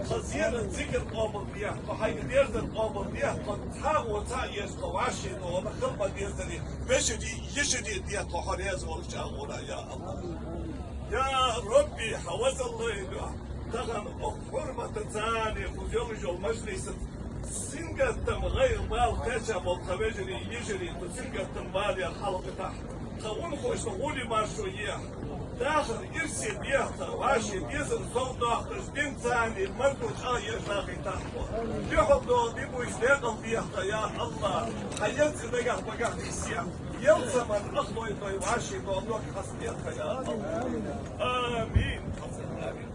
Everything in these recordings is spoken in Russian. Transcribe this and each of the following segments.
خزينة ذكر قابل بيه وحي ديرزن قابل بيه قد تاغ وتا يشقى وعشي نوضا خلقا ديرزني بشدي يشدي ديه طحريز والشاغونا يا الله يا ربي حوز الله تغن حرمة ثاني فجوج المجلس سنجة غير مال كشف والخبجري يجري سنجة مالي الحلقة تحت خون خوش نقولي ما شوية داخل إرسي بيهتا واشي بيزن صوت داخل بين ثاني المردو خاير داخل تحته بيحب دو ديبو يشتغل بيهتا يا الله حيات دقا بقا إسيا يلزم من أخلو يطوي واشي دو دوك حسبيتها يا الله آمين آمين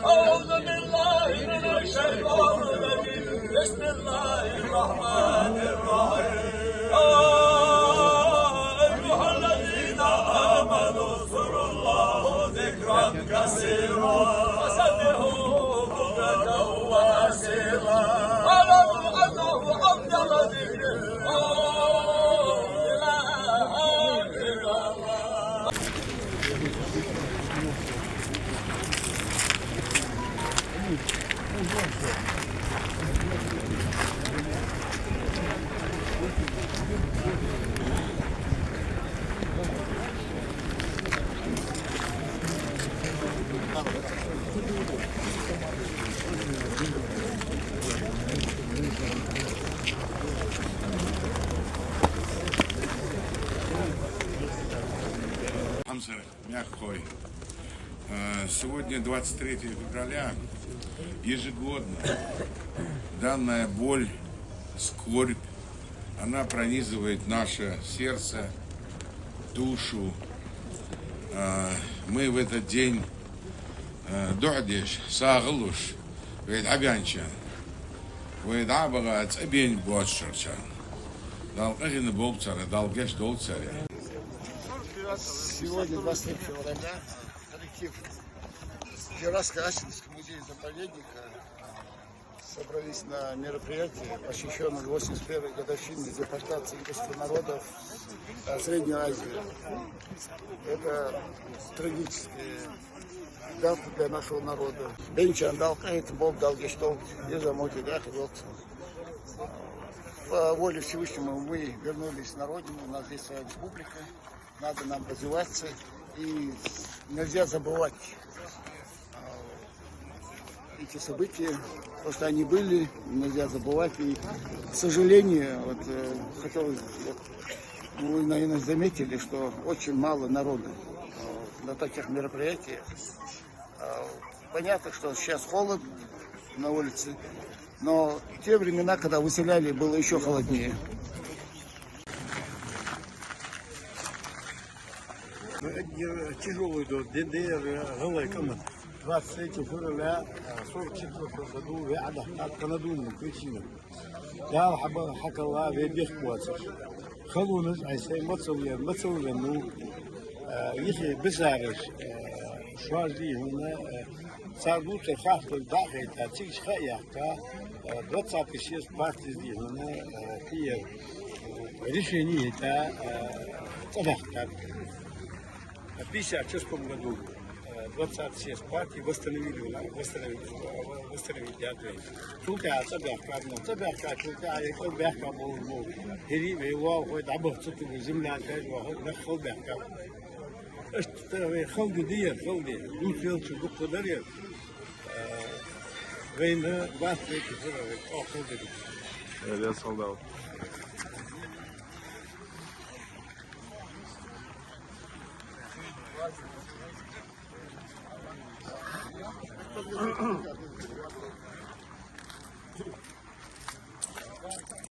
أعوذ بالله من الشيطان الرجيم بسم الله الرحمن الرحيم أيها الذين آمنوا اذكروا الله ذكرا كثيرا وسبحوه بكرة وأصيلا واعلموا أنه أفضل ذكر Мягкой. Сегодня 23 февраля. Ежегодно данная боль, скорбь, она пронизывает наше сердце, душу. Мы в этот день дعдش ساغلوش ويدعبيانشان ويدعبغا تأبين بواتشرشان دال قغن بوبتسر دال قش долцер. Сегодня 23 февраля коллектив Кировско-Ачинского музея-заповедника собрались на мероприятие, посвященное 81-й годовщине депортации индийских народов Средней Азии. Это трагическая дата для нашего народа. Бенчан дал, это Бог дал гештол, и замоти, да, по воле Всевышнего мы вернулись на родину, у нас здесь своя республика, надо нам развиваться, и нельзя забывать эти события, потому что они были, нельзя забывать, и, к сожалению, вот, хотелось, вы, наверное, заметили, что очень мало народа на таких мероприятиях. Понятно, что сейчас холод на улице, но в те времена, когда выселяли, было еще холоднее. Тяжелый дом, ДДР, голая комната. 23 февраля 44 году وعده قنادون من كويتشينا. لا حبا حكى الله بيبيخ كواتش. خلونز عيسى متصويا إنه يخي بزارش شوازي هنا صاروا تخاف الداخل تاتيش خيا تا رتصاب كشيس بارتي دي هنا في решение تا تبعت. В 1956 году 20 съезд партии восстановили театры. Только Цабяхка, только Бяхка был. Хири его хоть обохцуту земля, хоть нахал Бяхка. Что халди дия, халди. Лучше благодаря. Война 23 февраля. О, халди. Я солдат. Thank you.